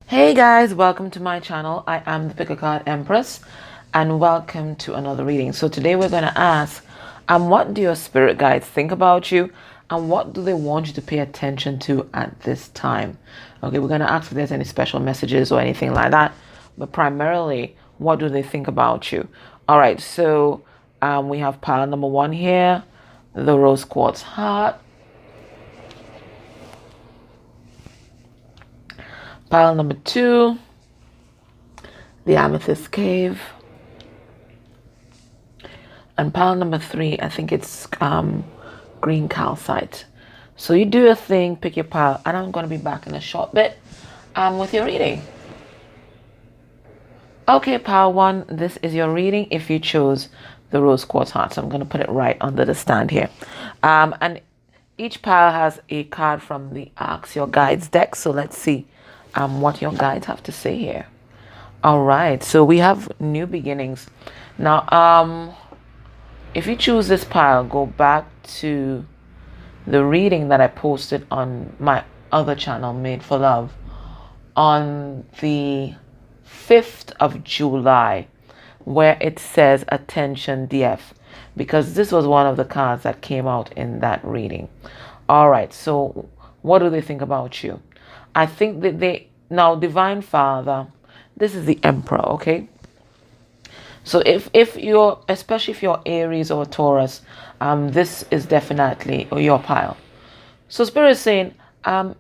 Hey guys, welcome to my channel. I am the picker card Empress and welcome to another reading. So today we're going to ask, what do your spirit guides think about you and what do they want you to pay attention to at this time? Okay, we're going to ask if there's any special messages or anything like that, but primarily, what do they think about you? All right, so we have pile number 1 here, the rose quartz heart. Pile number 2, the amethyst cave. And pile number 3, I think it's green calcite. So you do your thing, pick your pile, and I'm going to be back in a short bit with your reading. Okay, pile 1, this is your reading if you chose the rose quartz heart. So I'm going to put it right under the stand here. And each pile has a card from the Ask Your Guides deck. So let's see what your guides have to say here. All right, so we have new beginnings. Now, if you choose this pile, go back to the reading that I posted on my other channel, Made for Love, on the 5th of July, where it says attention DF, because this was one of the cards that came out in that reading. All right, so what do they think about you? I think that now Divine Father, this is the Emperor, okay? So if you're, especially if you're Aries or Taurus, this is definitely your pile. So Spirit is saying,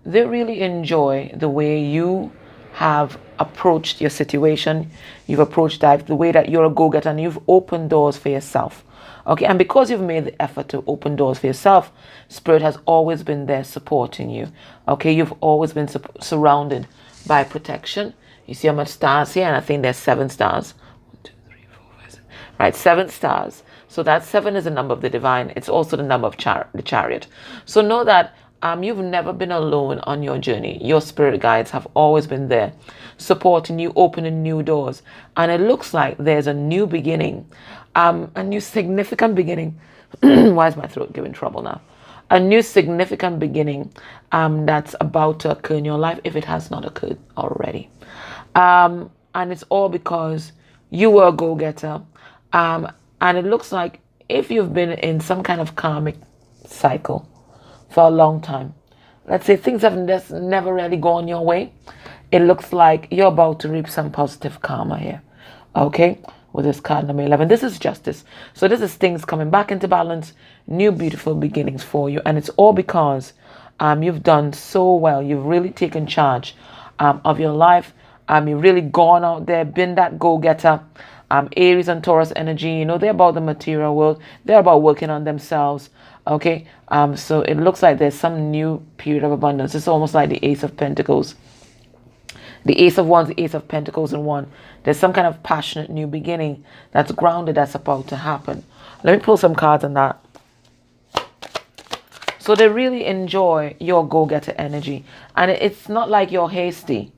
they really enjoy the way you have approached your situation. You've approached life, the way that you're a go-getter and you've opened doors for yourself. Okay, and because you've made the effort to open doors for yourself, Spirit has always been there supporting you. Okay, you've always been surrounded by protection. You see how much stars here? And I think there's 7 stars. 1, 2, 3, 4, 5, 6. Right, 7 stars. So that 7 is the number of the divine. It's also the number of the chariot. So know that you've never been alone on your journey. Your spirit guides have always been there, supporting you, opening new doors. And it looks like there's a new beginning, a new significant beginning. Why is my throat giving trouble now? A new significant beginning that's about to occur in your life if it has not occurred already. And it's all because you were a go-getter. And it looks like if you've been in some kind of karmic cycle for a long time, let's say things have just never really gone your way, it looks like you're about to reap some positive karma here. Okay, with this card number 11, this is justice. So this is things coming back into balance, new beautiful beginnings for you, and it's all because you've done so well. You've really taken charge of your life. You've really gone out there, been that go-getter. Aries and Taurus energy, you know, they're about the material world. They're about working on themselves. Okay, so it looks like there's some new period of abundance. It's almost like the Ace of Pentacles. The Ace of Wands, the Ace of Pentacles in one. There's some kind of passionate new beginning that's grounded, that's about to happen. Let me pull some cards on that. So they really enjoy your go-getter energy. And it's not like you're hasty.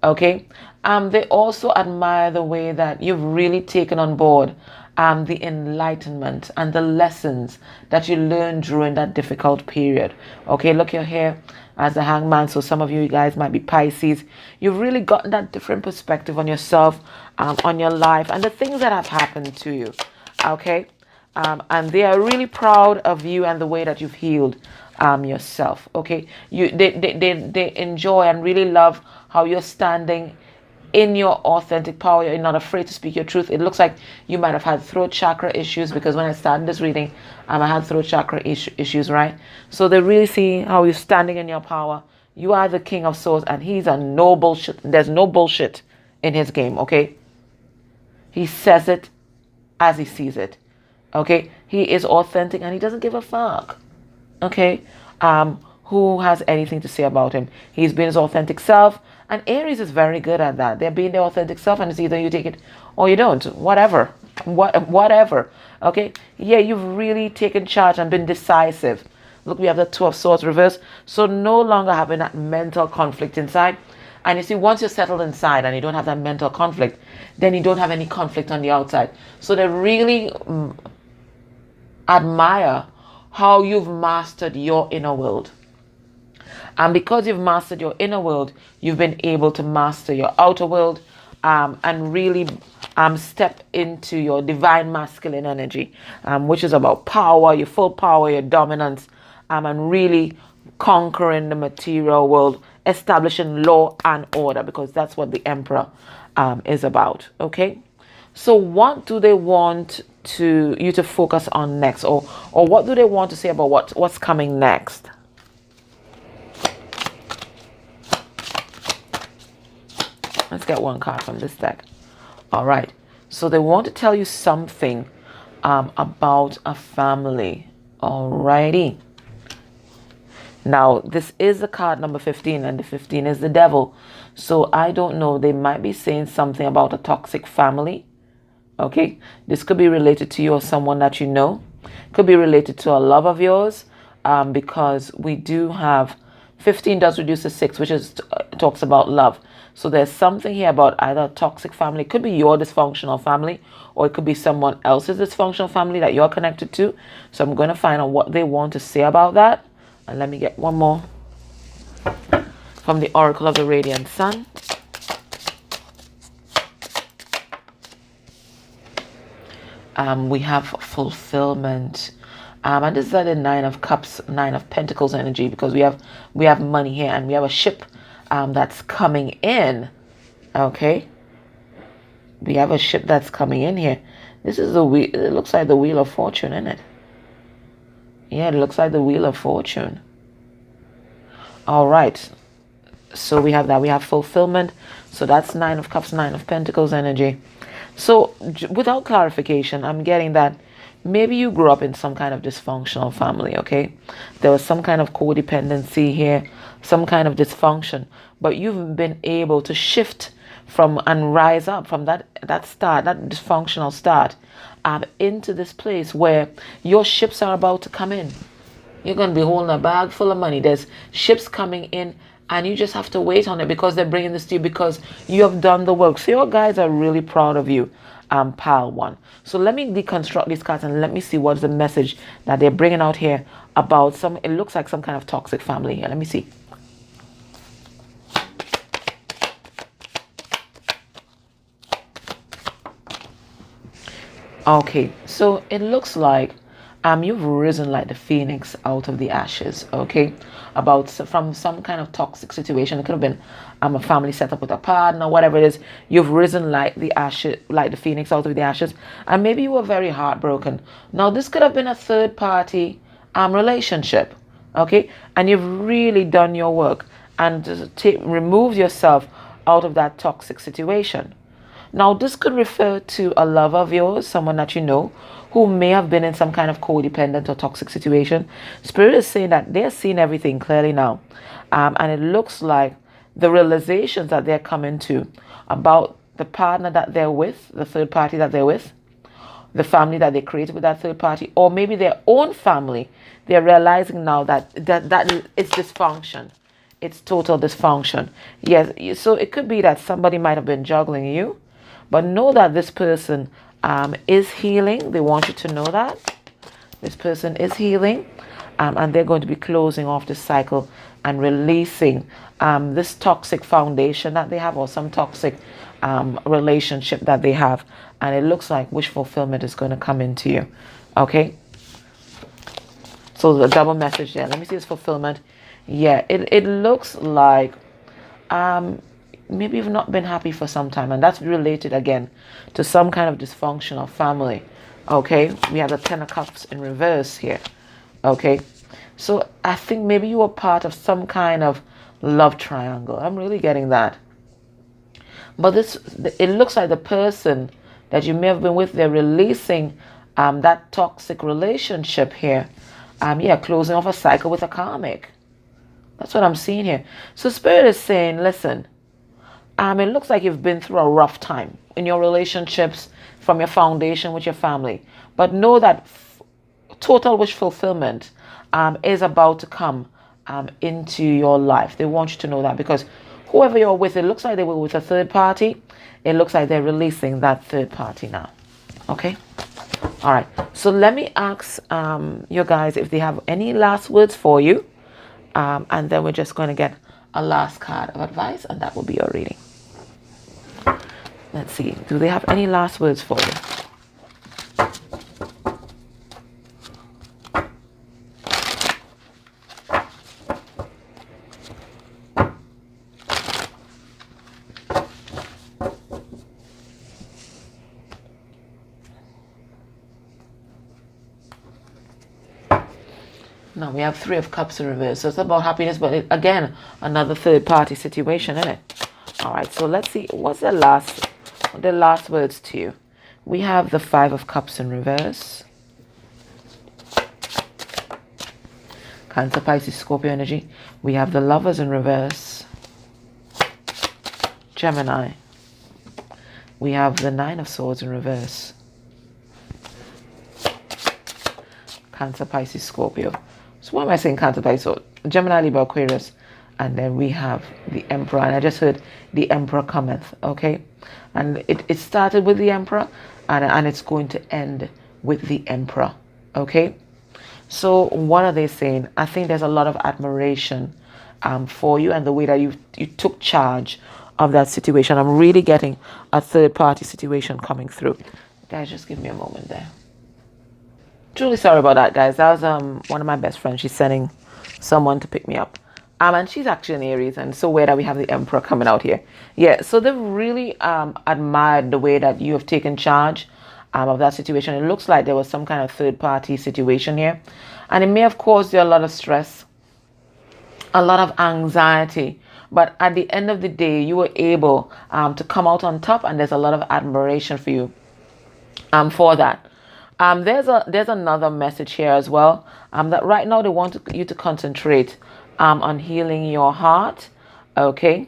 Okay, they also admire the way that you've really taken on board the enlightenment and the lessons that you learned during that difficult period. Okay, look, you're here as the Hangman, so some of you guys might be Pisces. You've really gotten that different perspective on yourself, on your life, and the things that have happened to you. Okay, and they are really proud of you and the way that you've healed yourself. Okay, they enjoy and really love how you're standing in your authentic power. You're not afraid to speak your truth. It looks like you might have had throat chakra issues, because when I started this reading, I had throat chakra issues, right? So they really see how you're standing in your power. You are the King of Swords, and he's a no bullshit. There's no bullshit in his game, okay? He says it as he sees it, okay? He is authentic, and he doesn't give a fuck, okay? Who has anything to say about him? He's been his authentic self. And Aries is very good at that. They're being their authentic self, and it's either you take it or you don't. Whatever. Whatever. Okay? Yeah, you've really taken charge and been decisive. Look, we have the 2 of Swords reversed. So no longer having that mental conflict inside. And you see, once you're settled inside and you don't have that mental conflict, then you don't have any conflict on the outside. So they really admire how you've mastered your inner world. And because you've mastered your inner world, you've been able to master your outer world, and really step into your divine masculine energy, which is about power, your full power, your dominance, and really conquering the material world, establishing law and order, because that's what the Emperor is about. Okay, so what do they want you to focus on next, or what do they want to say about what's coming next? Let's get one card from this deck. All right, so they want to tell you something about a family. Alrighty. Now, this is the card number 15, and the 15 is the devil. So I don't know, they might be saying something about a toxic family. Okay, this could be related to you or someone that you know. Could be related to a love of yours, because we do have 15 does reduce to 6, which is talks about love. So there's something here about either a toxic family. It could be your dysfunctional family, or it could be someone else's dysfunctional family that you're connected to. So I'm going to find out what they want to say about that. And let me get one more from the Oracle of the Radiant Sun. We have fulfillment. And this is the 9 of Cups, 9 of Pentacles energy, because we have money here, and we have a ship that's coming in. Okay, we have a ship that's coming in here. This is the wheel. It looks like the Wheel of Fortune, isn't it? Yeah, it looks like the Wheel of Fortune. All right, so we have that. We have fulfillment. So that's 9 of Cups, 9 of Pentacles energy. So without clarification, I'm getting that maybe you grew up in some kind of dysfunctional family, okay? There was some kind of codependency here, some kind of dysfunction, but you've been able to shift from and rise up from that dysfunctional start, into this place where your ships are about to come in. You're going to be holding a bag full of money. There's ships coming in, and you just have to wait on it, because they're bringing this to you because you have done the work. So your guys are really proud of you, pile 1. So let me deconstruct these cards and let me see what's the message that they're bringing out here about it looks like some kind of toxic family here. Let me see. Okay, so it looks like you've risen like the phoenix out of the ashes. Okay, from some kind of toxic situation. It could have been a family set up with a partner, whatever it is. You've risen like the ashes, like the phoenix out of the ashes, and maybe you were very heartbroken. Now this could have been a third party relationship. Okay, and you've really done your work and removed yourself out of that toxic situation. Now, this could refer to a lover of yours, someone that you know, who may have been in some kind of codependent or toxic situation. Spirit is saying that they're seeing everything clearly now. And it looks like the realizations that they're coming to about the partner that they're with, the third party that they're with, the family that they created with that third party, or maybe their own family, they're realizing now that it's dysfunction. It's total dysfunction. Yes, so it could be that somebody might have been juggling you. But know that this person is healing. They want you to know that. This person is healing. And they're going to be closing off this cycle and releasing this toxic foundation that they have, or some toxic relationship that they have. And it looks like wish fulfillment is going to come into you. Okay? So the double message there. Let me see this fulfillment. Yeah, it looks like maybe you've not been happy for some time, and that's related again to some kind of dysfunctional family. Okay, we have the 10 of Cups in reverse here. Okay, so I think maybe you were part of some kind of love triangle. I'm really getting that. But it looks like the person that you may have been with, they're releasing that toxic relationship here. Yeah, closing off a cycle with a karmic. That's what I'm seeing here. So Spirit is saying, listen, it looks like you've been through a rough time in your relationships, from your foundation with your family. But know that total wish fulfillment is about to come into your life. They want you to know that, because whoever you're with, it looks like they were with a third party. It looks like they're releasing that third party now. Okay? All right. So let me ask your guys if they have any last words for you. And then we're just going to get a last card of advice, and that will be your reading. Let's see. Do they have any last words for you? Now we have Three of Cups in reverse. So it's about happiness, but again, another third party situation, isn't it? All right, so let's see. What's the last words to you? We have the Five of Cups in reverse. Cancer, Pisces, Scorpio energy. We have the Lovers in reverse. Gemini. We have the Nine of Swords in reverse. Cancer, Pisces, Scorpio. So why am I saying Cancer, Pisces? So Gemini, Libra, Aquarius. And then we have the Emperor. And I just heard the Emperor cometh. Okay. And it started with the Emperor. And it's going to end with the Emperor. Okay. So what are they saying? I think there's a lot of admiration for you and the way that you took charge of that situation. I'm really getting a third party situation coming through. Guys, just give me a moment there. Truly sorry about that, guys. That was one of my best friends. She's sending someone to pick me up. And she's actually an Aries, and so weird that we have the Emperor coming out here. Yeah, so they've really admired the way that you have taken charge of that situation. It looks like there was some kind of third party situation here. And it may have caused you a lot of stress, a lot of anxiety. But at the end of the day, you were able to come out on top, and there's a lot of admiration for you for that. There's another message here as well, that right now they want you to concentrate on healing your heart. Okay.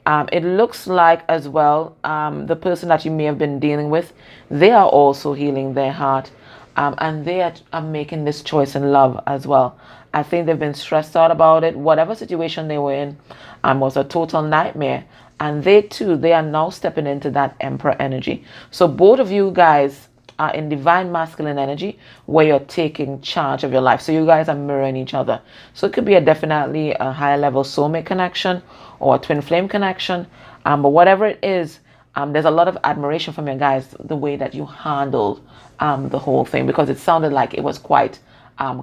It looks like as well, the person that you may have been dealing with, they are also healing their heart, and they are making this choice in love as well. I think they've been stressed out about it. Whatever situation they were in was a total nightmare, and they are now stepping into that Emperor energy. So both of you guys are in divine masculine energy where you're taking charge of your life. So you guys are mirroring each other. So it could be definitely a higher level soulmate connection or a twin flame connection. But whatever it is, there's a lot of admiration from you guys, the way that you handled the whole thing, because it sounded like it was quite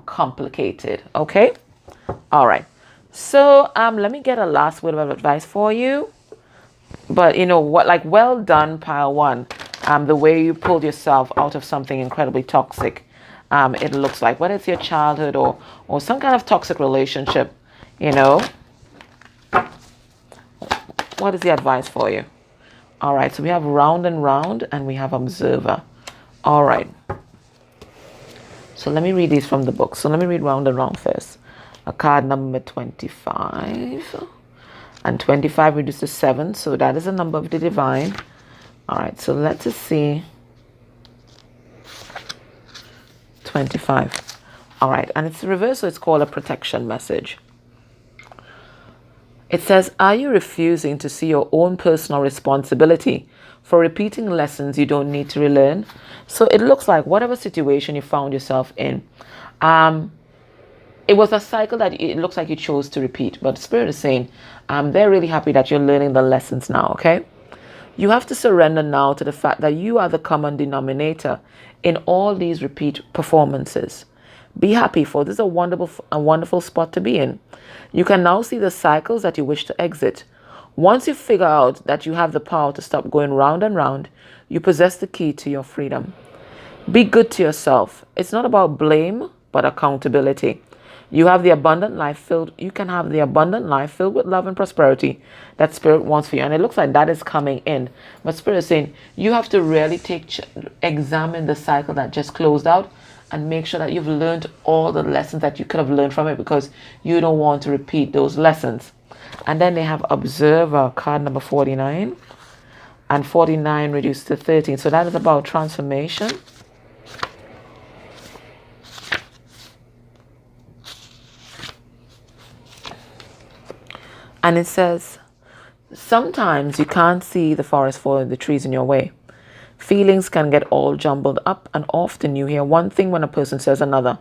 complicated. Okay. All right. So let me get a last word of advice for you. But you know what, like, well done, pile one. The way you pulled yourself out of something incredibly toxic. It looks like, whether it's your childhood or some kind of toxic relationship, you know. What is the advice for you? All right, so we have Round and Round, and we have Observer. All right. So let me read these from the book. So let me read Round and Round first. A card number 25. And 25 reduced to 7. So that is a number of the divine. All right, so let's just see. 25. All right, and it's reversed, so it's called a protection message. It says, are you refusing to see your own personal responsibility for repeating lessons you don't need to relearn? So it looks like whatever situation you found yourself in, it was a cycle that it looks like you chose to repeat. But Spirit is saying, they're really happy that you're learning the lessons now, okay? You have to surrender now to the fact that you are the common denominator in all these repeat performances. Be happy, for this is a wonderful spot to be in. You can now see the cycles that you wish to exit. Once you figure out that you have the power to stop going round and round, you possess the key to your freedom. Be good to yourself. It's not about blame, but accountability. You have the abundant life filled. You can have the abundant life filled with love and prosperity that Spirit wants for you. And it looks like that is coming in. But Spirit is saying you have to really examine the cycle that just closed out and make sure that you've learned all the lessons that you could have learned from it, because you don't want to repeat those lessons. And then they have Observer, card number 49. And 49 reduced to 13. So that is about transformation. And it says, sometimes you can't see the forest for the trees in your way. Feelings can get all jumbled up, and often you hear one thing when a person says another.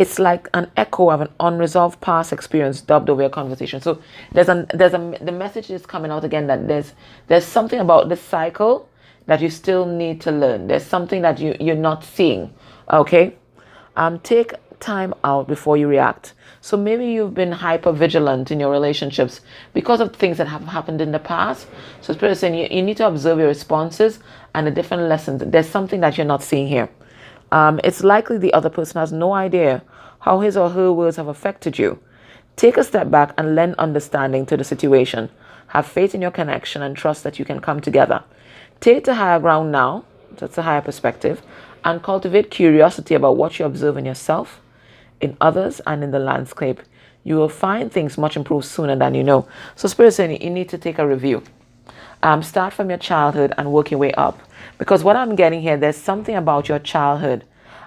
it's like an echo of an unresolved past experience dubbed over your conversation. So the message is coming out again that there's something about this cycle that you still need to learn. There's something that you're not seeing. Okay, take time out before you react. So maybe you've been hyper vigilant in your relationships because of things that have happened in the past. So Spirit is saying you need to observe your responses and the different lessons. There's something that you're not seeing here. It's likely the other person has no idea how his or her words have affected you. Take a step back and lend understanding to the situation. Have faith in your connection and trust that you can come together. Take the higher ground now, that's a higher perspective, and cultivate curiosity about what you observe in yourself, in others, and in the landscape. You will find things much improved sooner than you know. So Spirit is saying you need to take a review. Start from your childhood and work your way up. Because what I'm getting here, there's something about your childhood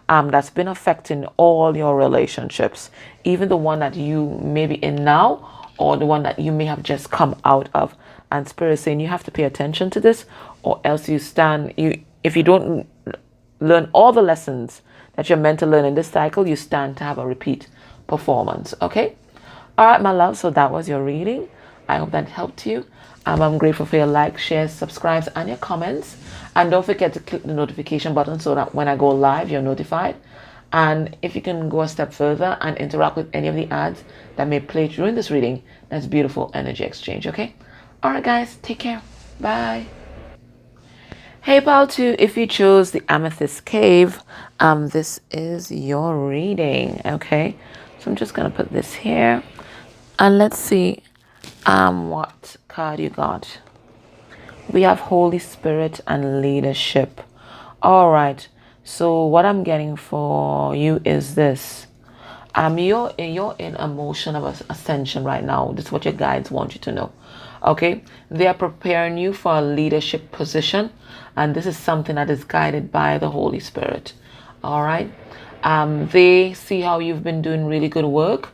that's been affecting all your relationships, even the one that you may be in now or the one that you may have just come out of. And Spirit is saying you have to pay attention to this, or else if you don't learn all the lessons that you're meant to learn in this cycle, you stand to have a repeat performance. Okay? All right, my love. So that was your reading. I hope that helped you. I'm grateful for your likes, shares, subscribes, and your comments. And don't forget to click the notification button so that when I go live, you're notified. And if you can go a step further and interact with any of the ads that may play during this reading, that's beautiful energy exchange. Okay? All right, guys. Take care. Bye. Hey, pal, too, if you chose the Amethyst Cave, this is your reading, okay? So I'm just going to put this here. And let's see what card you got. We have Holy Spirit and Leadership. All right. So what I'm getting for you is this. You're in a motion of ascension right now. This is what your guides want you to know. Okay, they are preparing you for a leadership position, and this is something that is guided by the Holy Spirit. All right, they see how you've been doing really good work,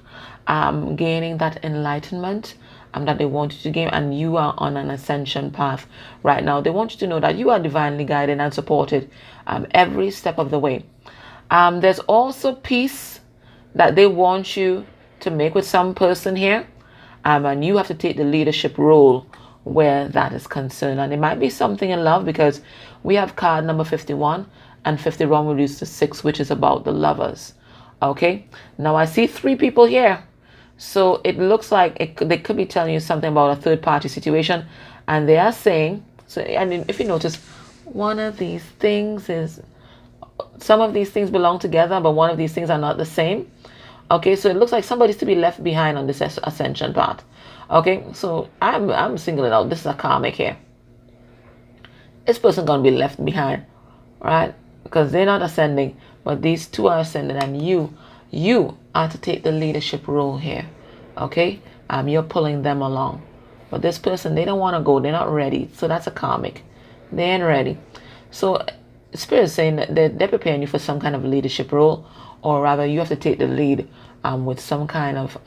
gaining that enlightenment that they want you to gain, and you are on an ascension path right now. They want you to know that you are divinely guided and supported every step of the way. There's also peace that they want you to make with some person here. And you have to take the leadership role where that is concerned. And it might be something in love, because we have card number 51, and 51 will use the 6, which is about the lovers. Okay, now I see 3 people here. So it looks like they could be telling you something about a third party situation. And they are saying, so, and if you notice, one of these things is, some of these things belong together, but one of these things are not the same. Okay, so it looks like somebody's to be left behind on this ascension path. Okay, so I'm singling out. This is a karmic here. This person gonna be left behind, right? Because they're not ascending, but these 2 are ascending, and you are to take the leadership role here. Okay, you're pulling them along, but this person, they don't want to go. They're not ready. So that's a karmic. They ain't ready. So Spirit is saying that they're preparing you for some kind of leadership role, or rather you have to take the lead with some kind of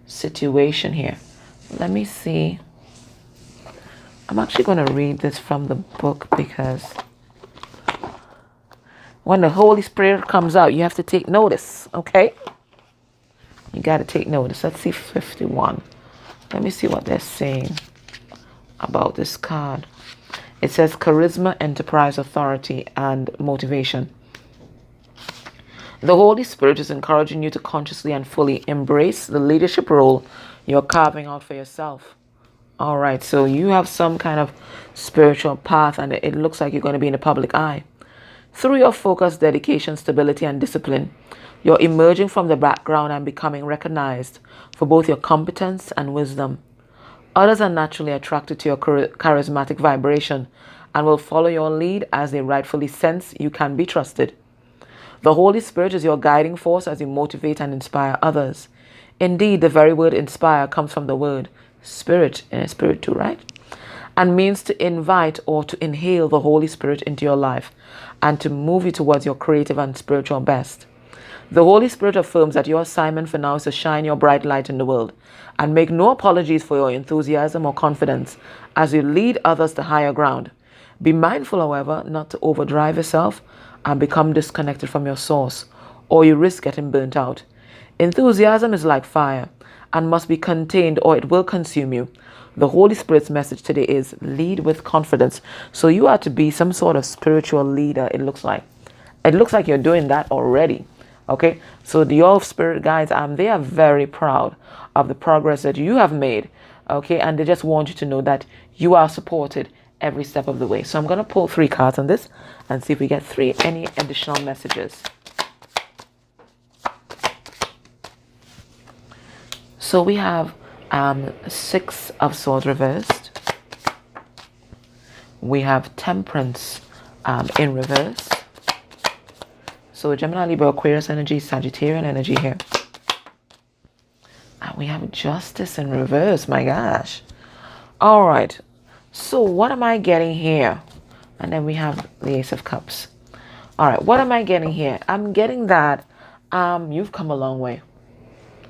situation here. Let me see. I'm actually going to read this from the book, because when the Holy Spirit comes out, you have to take notice, okay? You got to take notice. Let's see 51. Let me see what they're saying about this card. It says charisma, enterprise, authority, and motivation. The Holy Spirit is encouraging you to consciously and fully embrace the leadership role you're carving out for yourself. All right, so you have some kind of spiritual path, and it looks like you're going to be in the public eye. Through your focus, dedication, stability, and discipline, you're emerging from the background and becoming recognized for both your competence and wisdom. Others are naturally attracted to your charismatic vibration and will follow your lead as they rightfully sense you can be trusted. The Holy Spirit is your guiding force as you motivate and inspire others. Indeed, the very word inspire comes from the word spirit, in spirit too, right? And means to invite or to inhale the Holy Spirit into your life and to move you towards your creative and spiritual best. The Holy Spirit affirms that your assignment for now is to shine your bright light in the world and make no apologies for your enthusiasm or confidence as you lead others to higher ground. Be mindful, however, not to overdrive yourself and become disconnected from your source, or you risk getting burnt out. Enthusiasm is like fire and must be contained or it will consume you. The Holy Spirit's message today is lead with confidence. So you are to be some sort of spiritual leader, it looks like. It looks like you're doing that already. Okay, so your spirit guides, they are very proud of the progress that you have made. Okay, and they just want you to know that you are supported every step of the way. So I'm going to pull 3 cards on this and see if we get any additional messages. So we have 6 of Swords reversed. We have Temperance in reverse. So Gemini, Libra, Aquarius energy, Sagittarian energy here. And we have Justice in reverse, my gosh. All right. So what am I getting here? And then we have the Ace of Cups. All right, what am I getting here? I'm getting that you've come a long way.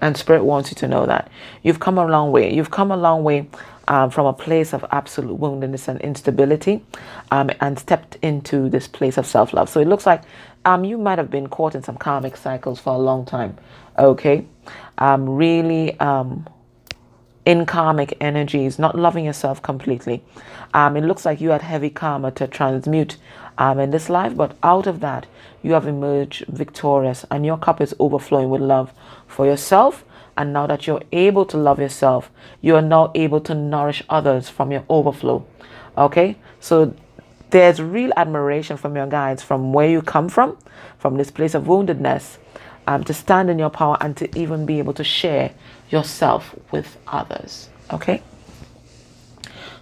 And Spirit wants you to know that. You've come a long way. You've come a long way from a place of absolute woundedness and instability and stepped into this place of self-love. So it looks like you might have been caught in some karmic cycles for a long time. Okay? Really in karmic energies, not loving yourself completely. It looks like you had heavy karma to transmute in this life, but out of that, you have emerged victorious and your cup is overflowing with love for yourself. And now that you're able to love yourself, you are now able to nourish others from your overflow. Okay? So there's real admiration from your guides, from where you come from this place of woundedness, to stand in your power and to even be able to share yourself with others. Okay?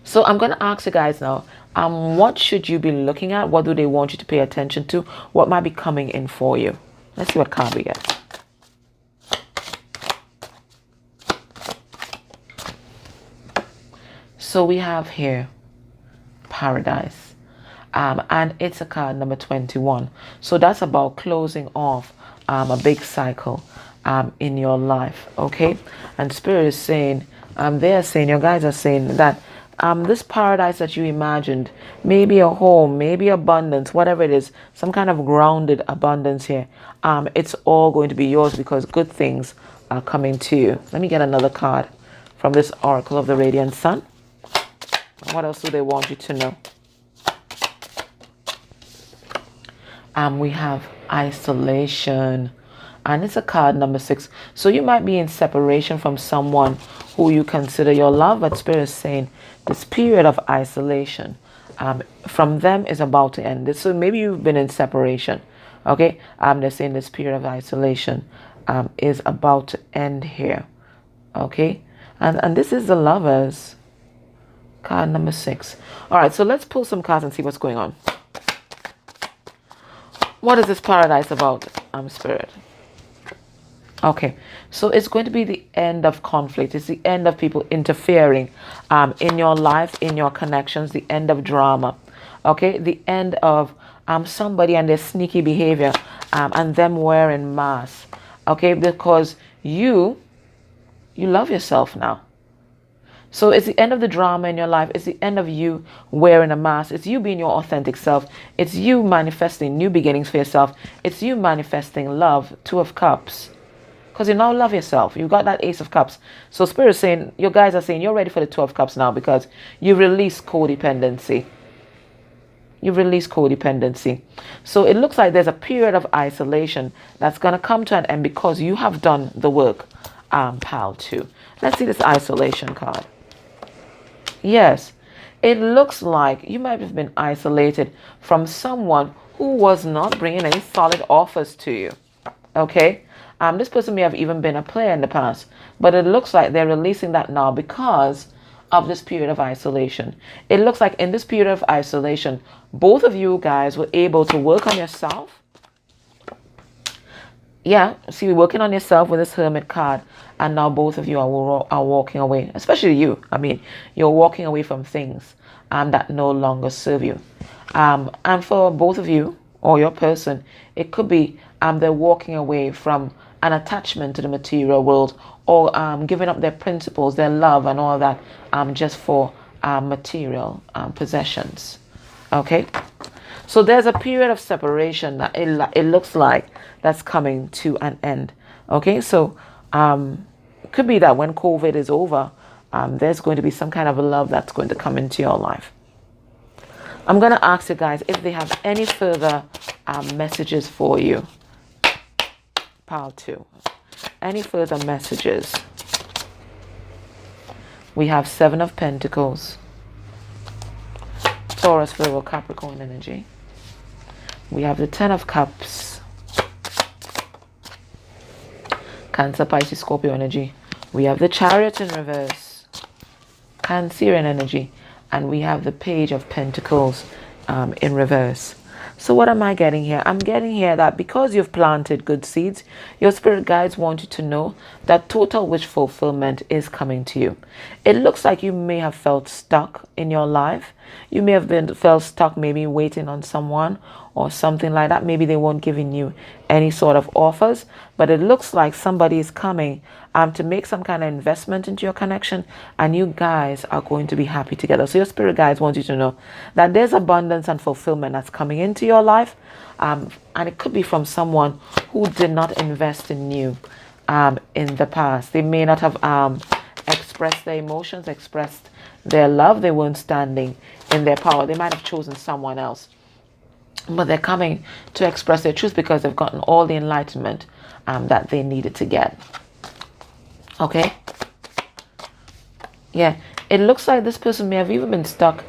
So I'm going to ask you guys now, what should you be looking at? What do they want you to pay attention to? What might be coming in for you? Let's see what card we get. So we have here Paradise. And it's a card number 21. So that's about closing off a big cycle in your life. Okay? And Spirit is saying, they are saying, your guys are saying that this paradise that you imagined, maybe a home, maybe abundance, whatever it is, some kind of grounded abundance here, it's all going to be yours because good things are coming to you. Let me get another card from this Oracle of the Radiant Sun. What else do they want you to know? We have Isolation. And it's a card number 6. So you might be in separation from someone who you consider your love, but Spirit is saying this period of isolation from them is about to end. So maybe you've been in separation. Okay? They're saying this period of isolation is about to end here. Okay? And this is the Lovers. Card number 6. All right, so let's pull some cards and see what's going on. What is this paradise about, Spirit? Okay, so it's going to be the end of conflict. It's the end of people interfering in your life, in your connections, the end of drama. Okay, the end of somebody and their sneaky behavior and them wearing masks. Okay, because you love yourself now. So it's the end of the drama in your life. It's the end of you wearing a mask. It's you being your authentic self. It's you manifesting new beginnings for yourself. It's you manifesting love. 2 of Cups. Because you now love yourself. You got that Ace of Cups. So Spirit is saying, your guys are saying you're ready for the 2 of Cups now because you've released codependency. You've released codependency. So it looks like there's a period of isolation that's going to come to an end because you have done the work, pal, too. Let's see this isolation card. Yes, it looks like you might have been isolated from someone who was not bringing any solid offers to you. Okay? This person may have even been a player in the past, but it looks like they're releasing that now because of this period of isolation. It looks like in this period of isolation, both of you guys were able to work on yourself. Yeah, see, you're working on yourself with this Hermit card, and now both of you are walking away, especially you. I mean, you're walking away from things that no longer serve you. And for both of you, or your person, it could be they're walking away from an attachment to the material world, or giving up their principles, their love and all that just for material possessions. Okay? So there's a period of separation that it looks like that's coming to an end. Okay, so it could be that when COVID is over, there's going to be some kind of a love that's going to come into your life. I'm going to ask you guys if they have any further messages for you. Pile 2. Any further messages? We have 7 of Pentacles. Taurus, Virgo, Capricorn energy. We have the 10 of Cups. Cancer, Pisces, Scorpio energy. We have the Chariot in reverse. Cancerian energy. And we have the Page of Pentacles in reverse. So what am I getting here? I'm getting here that because you've planted good seeds, your spirit guides want you to know that total wish fulfillment is coming to you. It looks like you may have felt stuck in your life. You may have felt stuck, maybe waiting on someone or something like that. Maybe they weren't giving you any sort of offers, but it looks like somebody is coming to make some kind of investment into your connection, and you guys are going to be happy together. So your spirit guides want you to know that there's abundance and fulfillment that's coming into your life, and it could be from someone who did not invest in you in the past. They may not have expressed their emotions, expressed their love. They weren't standing in their power. They might have chosen someone else, but they're coming to express their truth because they've gotten all the enlightenment that they needed to get. Okay? Yeah, it looks like this person may have even been stuck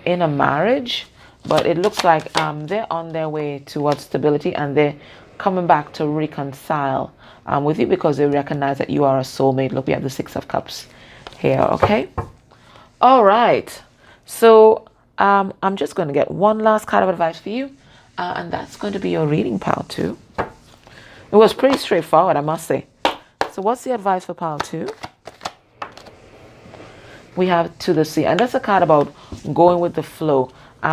in a marriage, but it looks like they're on their way towards stability, and they're coming back to reconcile with you because they recognize that you are a soulmate. Look, we have the 6 of Cups here. Okay? All right. So I'm just going to get one last card of advice for you, and that's going to be your reading, pile 2. It was pretty straightforward, I must say. So what's the advice for pile 2? We have To the Sea, and that's a card about going with the flow.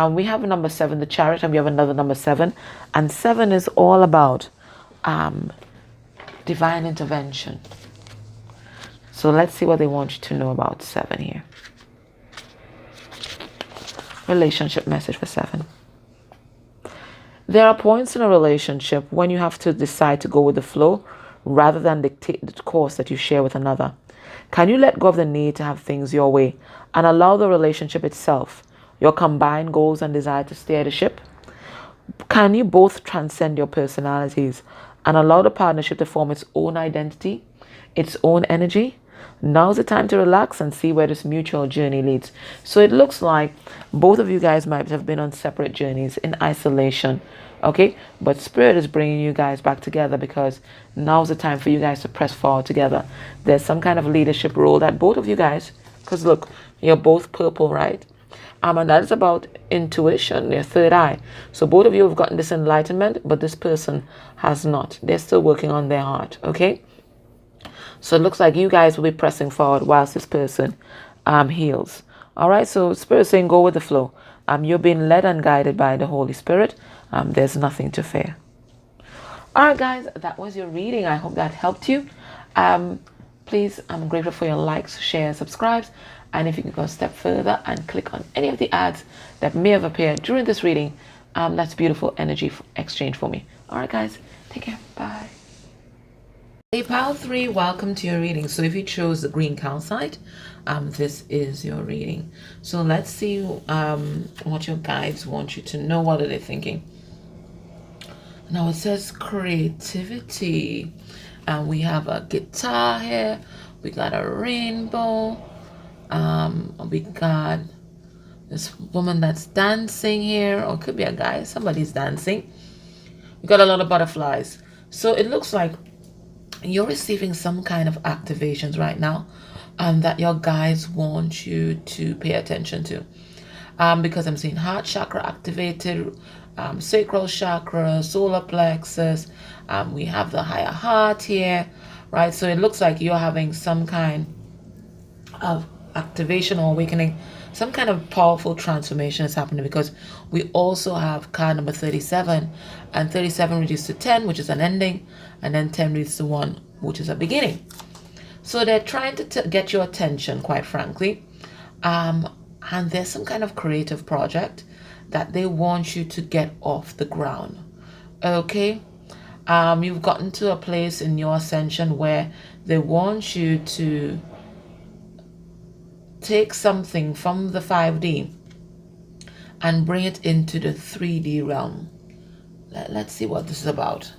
We have a number 7, the Chariot, and we have another number 7, and 7 is all about divine intervention. So let's see what they want you to know about 7 here. Relationship message for 7. There are points in a relationship when you have to decide to go with the flow rather than dictate the course that you share with another. Can you let go of the need to have things your way and allow the relationship itself, your combined goals and desire, to steer the ship? Can you both transcend your personalities and allow the partnership to form its own identity, its own energy? Now's the time to relax and see where this mutual journey leads. So it looks like both of you guys might have been on separate journeys in isolation. Okay, but Spirit is bringing you guys back together because now's the time for you guys to press forward together. There's some kind of leadership role that both of you guys, because look, you're both purple, right? And that is about intuition, your third eye. So both of you have gotten this enlightenment, but this person has not. They're still working on their heart, okay? So it looks like you guys will be pressing forward whilst this person heals. All right, so Spirit is saying go with the flow. You're being led and guided by the Holy Spirit. There's nothing to fear. All right, guys, that was your reading. I hope that helped you. Please, I'm grateful for your likes, shares, subscribes. And if you can go a step further and click on any of the ads that may have appeared during this reading, that's beautiful energy exchange for me. All right, guys, take care. Bye. Hey, pile 3, welcome to your reading. So if you chose the green calcite, this is your reading. So let's see what your guides want you to know. What are they thinking? Now it says creativity. We have a guitar here. We got a rainbow. We got this woman that's dancing here, or it could be a guy. Somebody's dancing. We got a lot of butterflies. So it looks like you're receiving some kind of activations right now that your guides want you to pay attention to. Because I'm seeing heart chakra activated, sacral chakra, solar plexus. We have the higher heart here, right? So it looks like you're having some kind of activation or awakening. Some kind of powerful transformation is happening because we also have card number 37, and 37 reduced to 10, which is an ending, and then 10 reduced to 1, which is a beginning. So they're trying to get your attention, quite frankly. And there's some kind of creative project that they want you to get off the ground. Okay? You've gotten to a place in your ascension where they want you to take something from the 5D and bring it into the 3D realm. Let's see what this is about.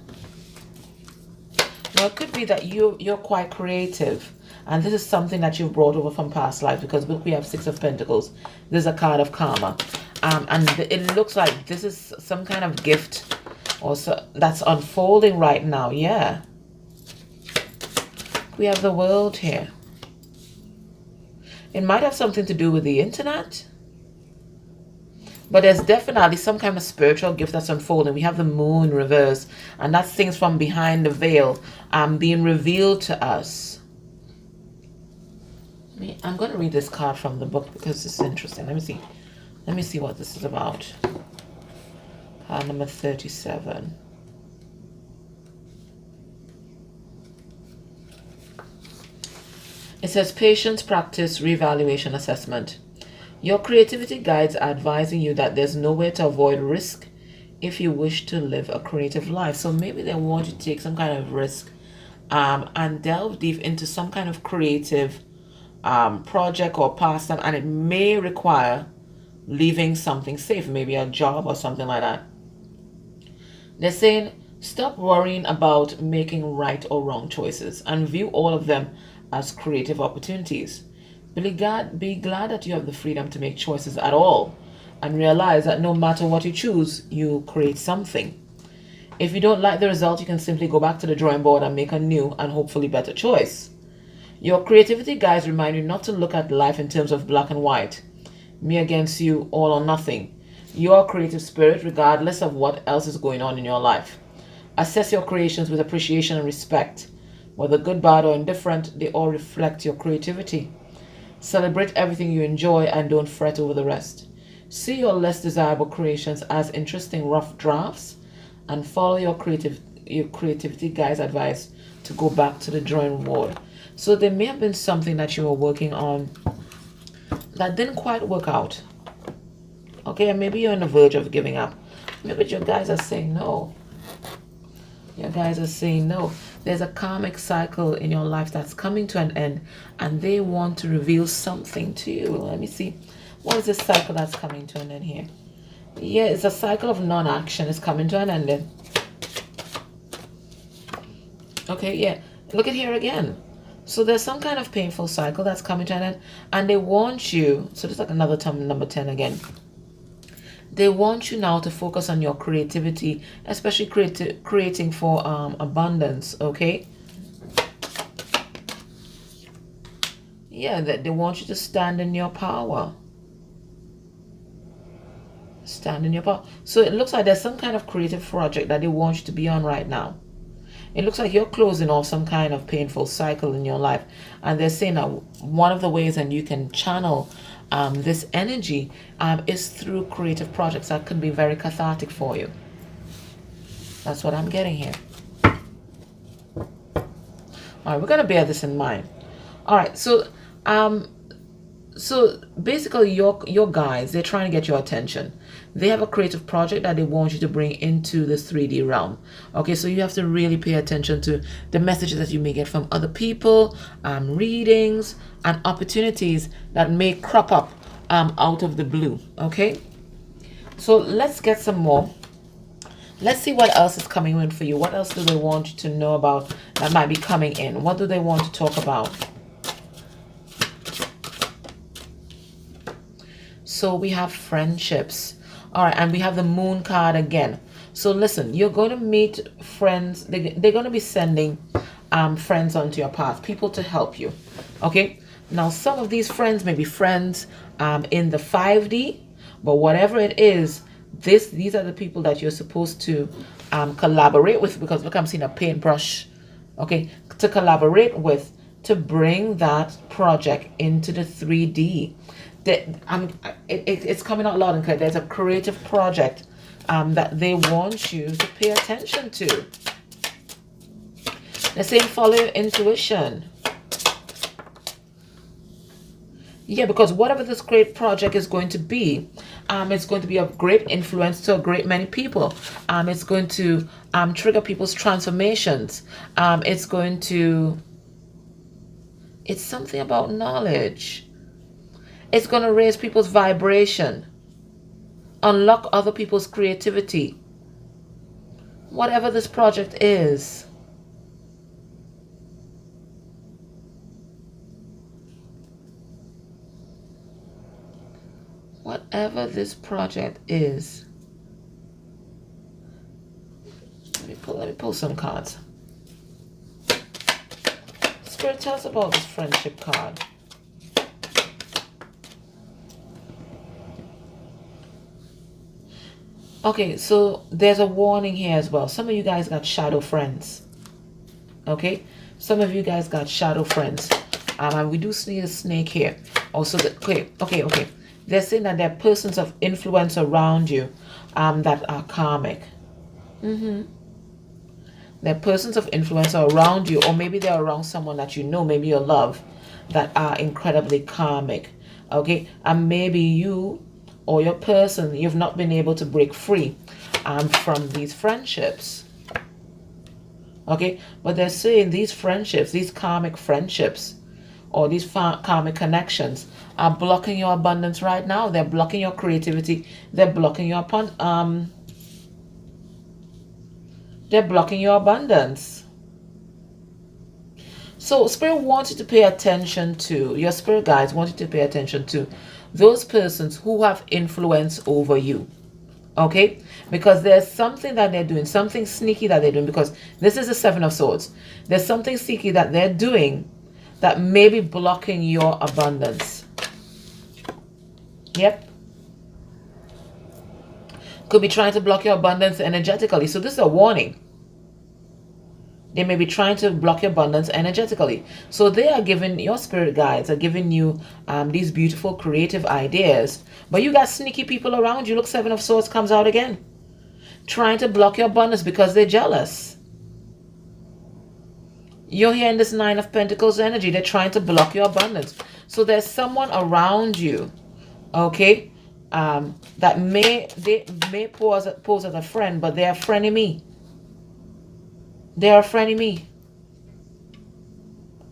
Now, it could be that you're quite creative, and this is something that you've brought over from past life, because look, we have 6 of Pentacles. There's a card of karma. And it looks like this is some kind of gift also that's unfolding right now. Yeah. We have the World here. It might have something to do with the internet. But there's definitely some kind of spiritual gift that's unfolding. We have the Moon reverse, and that's things from behind the veil being revealed to us. I'm going to read this card from the book because it's interesting. Let me see what this is about. Card number 37. It says patience, practice, reevaluation, assessment. Your creativity guides are advising you that there's no way to avoid risk if you wish to live a creative life. So maybe they want you to take some kind of risk and delve deep into some kind of creative project or pastime, and it may require leaving something safe, maybe a job or something like that. They're saying stop worrying about making right or wrong choices and view all of them as creative opportunities. Be glad that you have the freedom to make choices at all, and realize that no matter what you choose, you create something. If you don't like the result, you can simply go back to the drawing board and make a new and hopefully better choice. Your creativity guides remind you not to look at life in terms of black and white, me against you, all or nothing. You are a creative spirit regardless of what else is going on in your life. Assess your creations with appreciation and respect. Whether good, bad, or indifferent, they all reflect your creativity. Celebrate everything you enjoy and don't fret over the rest. See your less desirable creations as interesting rough drafts and follow your creativity guides' advice to go back to the drawing board. So there may have been something that you were working on that didn't quite work out. Okay, and maybe you're on the verge of giving up. Maybe your guys are saying no. Your guys are saying no. There's a karmic cycle in your life that's coming to an end, and they want to reveal something to you. Let me see. What is this cycle that's coming to an end here? Yeah, it's a cycle of non-action. It's coming to an end then. Okay, yeah. Look at here again. So there's some kind of painful cycle that's coming to an end, and they want you, so there's like another time, number 10 again. They want you now to focus on your creativity, especially creating for abundance, okay? Yeah, they want you to stand in your power. Stand in your power. So it looks like there's some kind of creative project that they want you to be on right now. It looks like you're closing off some kind of painful cycle in your life. And they're saying that one of the ways and you can channel this energy is through creative projects that can be very cathartic for you. That's what I'm getting here. All right, we're going to bear this in mind. All right, so basically your guys, they're trying to get your attention. They have a creative project that they want you to bring into this 3D realm. Okay, so you have to really pay attention to the messages that you may get from other people, readings, and opportunities that may crop up out of the blue. Okay, so let's get some more. Let's see what else is coming in for you. What else do they want you to know about that might be coming in? What do they want to talk about? So we have friendships. All right, and we have the Moon card again. So listen, you're going to meet friends. They're going to be sending friends onto your path, people to help you. Okay, now some of these friends may be friends in the 5D, but whatever it is, these are the people that you're supposed to collaborate with, because look, I'm seeing a paintbrush. Okay, to collaborate with to bring that project into the 3D. It's coming out loud and clear. There's a creative project that they want you to pay attention to. They're saying follow your intuition. Yeah, because whatever this great project is going to be, it's going to be of great influence to a great many people. It's going to trigger people's transformations. It's going to, it's something about knowledge. It's going to raise people's vibration, unlock other people's creativity. Whatever this project is. Whatever this project is. Let me pull some cards. Spirit, tell us about this friendship card. Okay, so there's a warning here as well. Some of you guys got shadow friends. Okay, some of you guys got shadow friends. And we do see a snake here. Also, okay. They're saying that there are persons of influence around you that are karmic. There are persons of influence around you, or maybe they're around someone that you know, maybe you love, that are incredibly karmic. Okay, and maybe you or your person, you've not been able to break free from these friendships. Okay, but they're saying these friendships, these karmic friendships, or these karmic connections are blocking your abundance right now. They're blocking your creativity. They're blocking your they're blocking your abundance. So Spirit wants you to pay attention to, your spirit guides want you to pay attention to those persons who have influence over you. Okay, because there's something that they're doing, something sneaky that they're doing, because this is the Seven of Swords. There's something sneaky that they're doing that may be blocking your abundance. Yep. Could be trying to block your abundance energetically. So this is a warning. They may be trying to block your abundance energetically. So they are giving, your spirit guides are giving you these beautiful creative ideas. But you got sneaky people around you. Look, Seven of Swords comes out again. Trying to block your abundance because they're jealous. You're here in this Nine of Pentacles energy. They're trying to block your abundance. So there's someone around you, okay, that may pose as a friend, but they're a frenemy. They're a frenemy.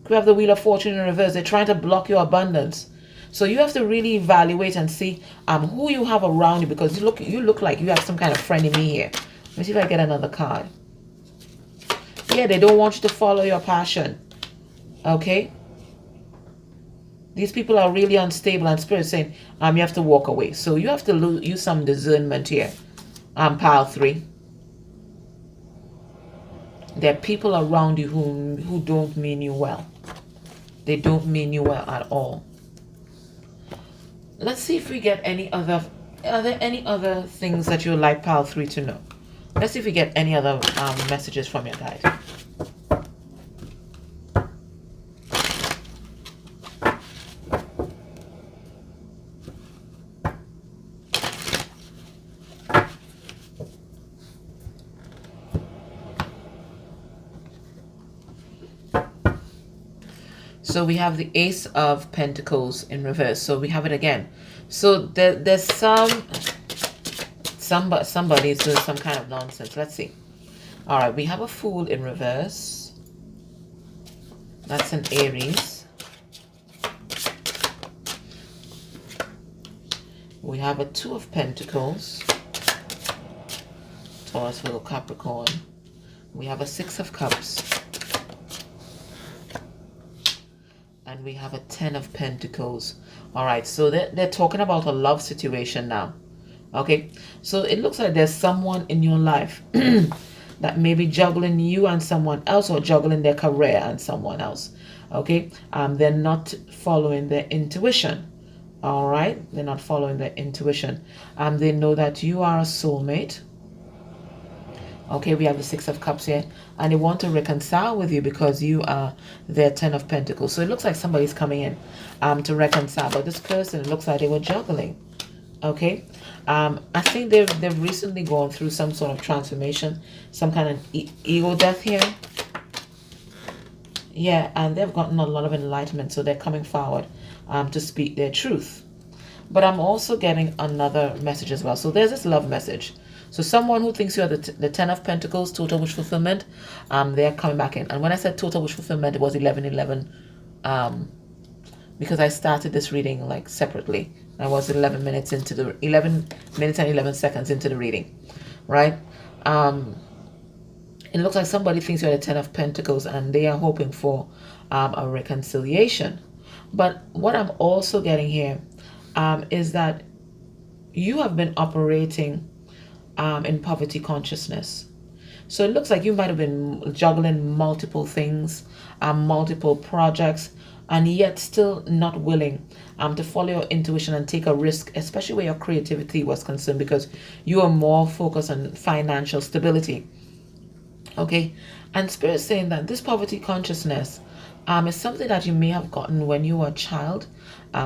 We have the Wheel of Fortune in reverse. They're trying to block your abundance. So you have to really evaluate and see who you have around you, because you look like you have some kind of frenemy here. Let me see if I get another card. Yeah, they don't want you to follow your passion. Okay? These people are really unstable, and Spirit saying you have to walk away. So you have to use some discernment here. Pile 3. There are people around you who don't mean you well. They don't mean you well at all. Let's see if we get any other... Are there any other things that you would like Pile 3 to know? Let's see if we get any other messages from your guide. So we have the Ace of Pentacles in reverse. So we have it again. So there's somebody is doing some kind of nonsense. Let's see. All right, we have a Fool in reverse. That's an Aries. We have a Two of Pentacles. Taurus, Virgo, Capricorn. We have a Six of Cups. And we have a Ten of Pentacles. All right, so they're talking about a love situation now. Okay, so it looks like there's someone in your life that may be juggling you and someone else, or juggling their career and someone else. Okay, they're not following their intuition. All right, they're not following their intuition. They know that you are a soulmate. Okay, we have the Six of Cups here, and they want to reconcile with you because you are their Ten of Pentacles. So it looks like somebody's coming in to reconcile, but this person, it looks like they were juggling. Okay, I think they've recently gone through some sort of transformation, some kind of ego death here. Yeah, and they've gotten a lot of enlightenment, so they're coming forward to speak their truth. But I'm also getting another message as well. So there's this love message. So someone who thinks you're the Ten of Pentacles, total wish fulfillment, they're coming back in. And when I said total wish fulfillment, it was 11:11, because I started this reading like separately. I was 11 minutes and 11 seconds into the reading, right? It looks like somebody thinks you're the Ten of Pentacles and they are hoping for a reconciliation. But what I'm also getting here is that you have been operating in poverty consciousness. So it looks like you might have been juggling multiple things, multiple projects, and yet still not willing to follow your intuition and take a risk, especially where your creativity was concerned, because you are more focused on financial stability. Okay, and Spirit is saying that this poverty consciousness is something that you may have gotten when you were a child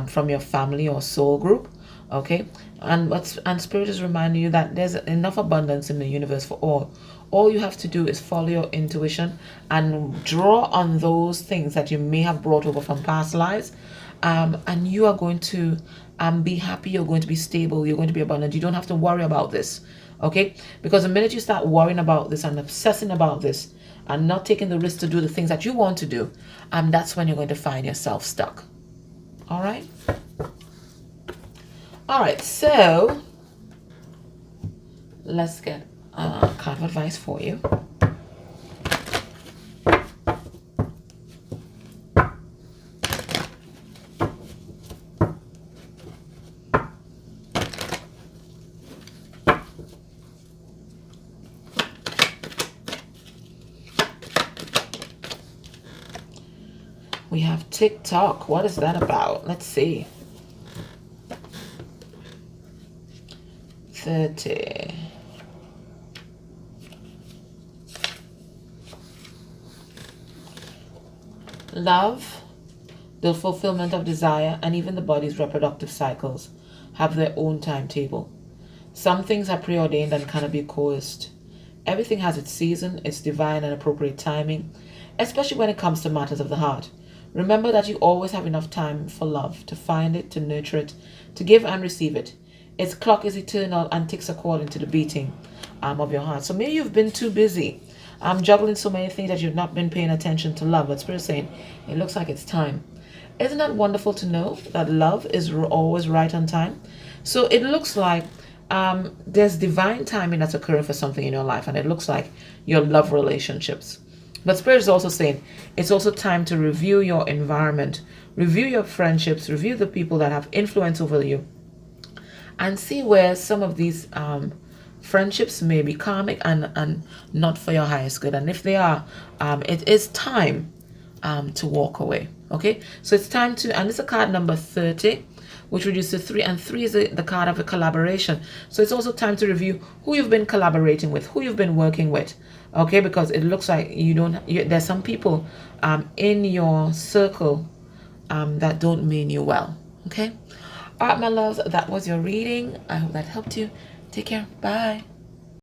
from your family or soul group. Okay, and Spirit is reminding you that there's enough abundance in the universe for all. All you have to do is follow your intuition and draw on those things that you may have brought over from past lives, and you are going to be happy. You're going to be stable. You're going to be abundant. You don't have to worry about this. Okay, because the minute you start worrying about this and obsessing about this and not taking the risk to do the things that you want to do, that's when you're going to find yourself stuck. All right. All right, so let's get a card of advice for you. We have TikTok. What is that about? Let's see. 30. Love, the fulfillment of desire, and even the body's reproductive cycles have their own timetable. Some things are preordained and cannot be coerced. Everything has its season, its divine and appropriate timing, especially when it comes to matters of the heart. Remember that you always have enough time for love, to find it, to nurture it, to give and receive it. Its clock is eternal and ticks according to the beating of your heart. So maybe you've been too busy juggling so many things that you've not been paying attention to love. But Spirit's saying, it looks like it's time. Isn't that wonderful to know that love is always right on time? So it looks like there's divine timing that's occurring for something in your life. And it looks like your love relationships. But Spirit is also saying it's also time to review your environment, review your friendships, review the people that have influence over you, and see where some of these friendships may be karmic and not for your highest good. And if they are, it is time to walk away. Okay, so it's time to, and it's a card number 30, which reduces to 3, and 3 is the card of a collaboration. So it's also time to review who you've been collaborating with, who you've been working with. Okay, because it looks like there's some people in your circle that don't mean you well. Okay. All right, my loves, that was your reading. I hope that helped you. Take care. Bye.